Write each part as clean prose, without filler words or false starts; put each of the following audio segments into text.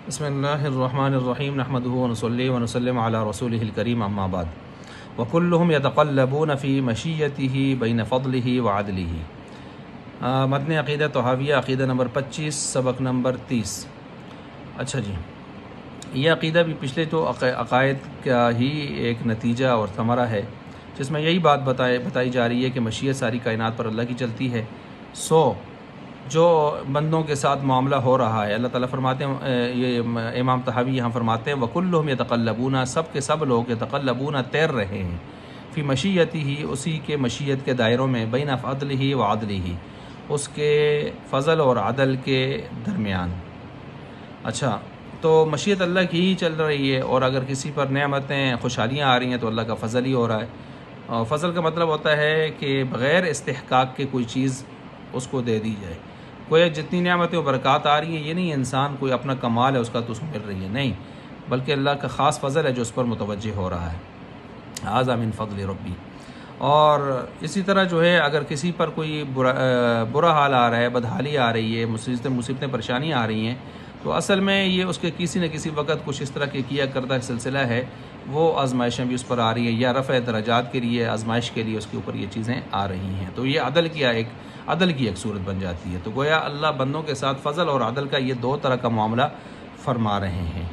بسم اللہ الرحمن الرحیم نحمدہ ونصلی ونسلم علی رسولہ الکریم اما بعد وکلہم یتقلبون فی مشیتہ بین فضلہ وعدلہ۔ متن عقیدہ طحاویہ، عقیدہ نمبر 25، سبق نمبر 30۔ اچھا جی، یہ عقیدہ بھی پچھلے تو عقائد کا ہی ایک نتیجہ اور ثمرہ ہے، جس میں یہی بات بتائی جا رہی ہے کہ مشیت ساری کائنات پر اللہ کی چلتی ہے۔ جو بندوں کے ساتھ معاملہ ہو رہا ہے، اللہ تعالیٰ فرماتے ہیں، یہ امام طحاوی یہاں فرماتے ہیں وَكُلُّهُمْ يَتَقَلَّبُونَ، سب کے سب لوگ يَتَقَلَّبُونَ تیر رہے ہیں، فی مشیتہ، اسی کے مشیت کے دائروں میں، بین فضلہ وعدلہ، اس کے فضل اور عدل کے درمیان۔ اچھا، تو مشیت اللہ کی ہی چل رہی ہے، اور اگر کسی پر نعمتیں خوشحالیاں آ رہی ہیں تو اللہ کا فضل ہی ہو رہا ہے۔ اور فضل کا مطلب ہوتا ہے کہ بغیر استحقاق کے کوئی چیز اس کو دے دی جائے۔ کوئی جتنی نعمتیں و برکات آ رہی ہیں، یہ نہیں انسان کوئی اپنا کمال ہے اس کا تو اس کو مل رہی ہے، نہیں، بلکہ اللہ کا خاص فضل ہے جو اس پر متوجہ ہو رہا ہے۔ ھذا من فضل ربی۔ اور اسی طرح جو ہے، اگر کسی پر کوئی برا حال آ رہا ہے، بدحالی آ رہی ہے، مصیبتیں پریشانیاں آ رہی ہیں، تو اصل میں یہ اس کے کسی نہ کسی وقت کچھ اس طرح کے کیا کردہ سلسلہ ہے، وہ آزمائشیں بھی اس پر آ رہی ہیں، یا رفع درجات کے لیے، آزمائش کے لیے اس کے اوپر یہ چیزیں آ رہی ہیں، تو یہ عدل کی ایک صورت بن جاتی ہے۔ تو گویا اللہ بندوں کے ساتھ فضل اور عدل کا یہ دو طرح کا معاملہ فرما رہے ہیں۔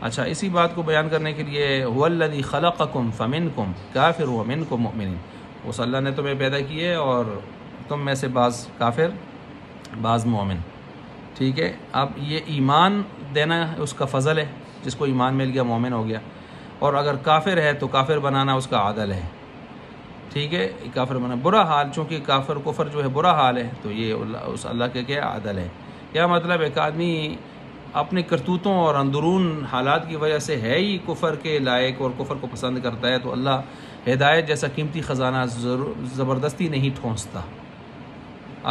اچھا، اسی بات کو بیان کرنے کے لیے هو الذی خلقکم فمنکم کافر ومنکم مؤمن، اس اللہ نے تمہیں پیدا کیے اور تم میں سے بعض کافر بعض مومن، ٹھیک ہے۔ اب یہ ایمان دینا اس کا فضل ہے، جس کو ایمان مل گیا مومن ہو گیا، اور اگر کافر ہے تو کافر بنانا اس کا عدل ہے، ٹھیک ہے۔ کافر بنا برا حال، چونکہ کفر جو ہے برا حال ہے، تو یہ اس اللہ کے کیا عدل ہے۔ کیا مطلب، ایک آدمی اپنے کرتوتوں اور اندرون حالات کی وجہ سے ہے ہی کفر کے لائق اور کفر کو پسند کرتا ہے، تو اللہ ہدایت جیسا قیمتی خزانہ زبردستی نہیں ٹھونستا۔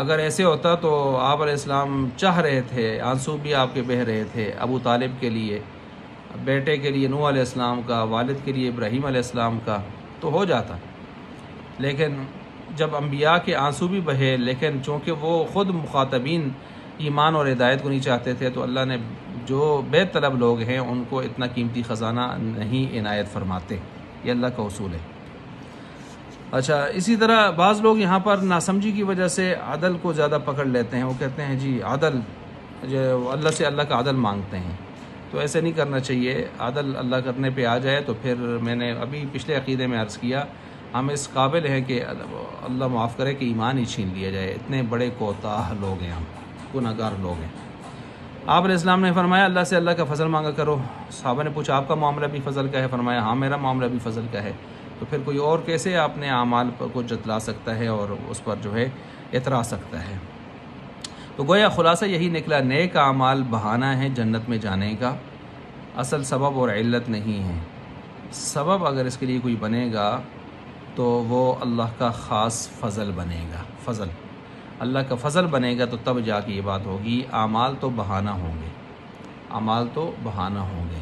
اگر ایسے ہوتا تو آپ علیہ السلام چاہ رہے تھے، آنسو بھی آپ کے بہہ رہے تھے ابو طالب کے لیے، بیٹے کے لیے نوح علیہ السلام کا، والد کے لیے ابراہیم علیہ السلام کا، تو ہو جاتا۔ لیکن جب انبیاء کے آنسو بھی بہے، لیکن چونکہ وہ خود مخاطبین ایمان اور ہدایت کو نہیں چاہتے تھے، تو اللہ نے جو بے طلب لوگ ہیں ان کو اتنا قیمتی خزانہ نہیں عنایت فرماتے، یہ اللہ کا اصول ہے۔ اچھا، اسی طرح بعض لوگ یہاں پر ناسمجھی کی وجہ سے عدل کو زیادہ پکڑ لیتے ہیں، وہ کہتے ہیں جی عدل، جو اللہ سے اللہ کا عدل مانگتے ہیں، تو ایسے نہیں کرنا چاہیے۔ عدل اللہ کرنے پہ آ جائے تو پھر میں نے ابھی پچھلے عقیدے میں عرض کیا، ہم اس قابل ہیں کہ اللہ معاف کرے کہ ایمان ہی چھین لیا جائے، اتنے بڑے کوتاہ لوگ ہیں، ہم گناہ گار لوگ ہیں۔ آپ علیہ السلام نے فرمایا اللہ سے اللہ کا فضل مانگا کرو۔ صحابہ نے پوچھا آپ کا معاملہ بھی فضل کا ہے؟ فرمایا ہاں، میرا معاملہ بھی فضل کا ہے۔ تو پھر کوئی اور کیسے اپنے اعمال کو جتلا سکتا ہے اور اس پر جو ہے اترا سکتا ہے؟ تو گویا خلاصہ یہی نکلا، نیک اعمال بہانہ ہے جنت میں جانے کا، اصل سبب اور علت نہیں ہے۔ سبب اگر اس کے لیے کوئی بنے گا تو وہ اللہ کا خاص فضل بنے گا، فضل اللہ کا فضل بنے گا، تو تب جا کے یہ بات ہوگی۔ اعمال تو بہانہ ہوں گے، اعمال تو بہانہ ہوں گے۔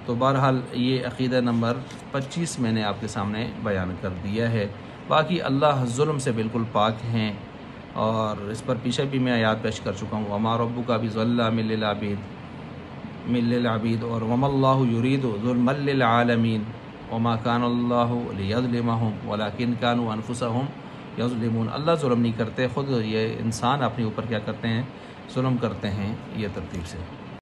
تو بہرحال یہ عقیدہ نمبر 25 میں نے آپ کے سامنے بیان کر دیا ہے۔ باقی اللہ ظلم سے بالکل پاک ہیں، اور اس پر پیچھے بھی میں آیات پیش کر چکا ہوں، وما ربک بظلام للعبید، اور وما اللہ یرید ظلما للعالمین، وما کان اللہ لیظلمہم ولکن کانوا انفسہم یظلمون۔ اللہ ظلم نہیں کرتے، خود یہ انسان اپنے اوپر کیا کرتے ہیں، ظلم کرتے ہیں۔ یہ ترتیب سے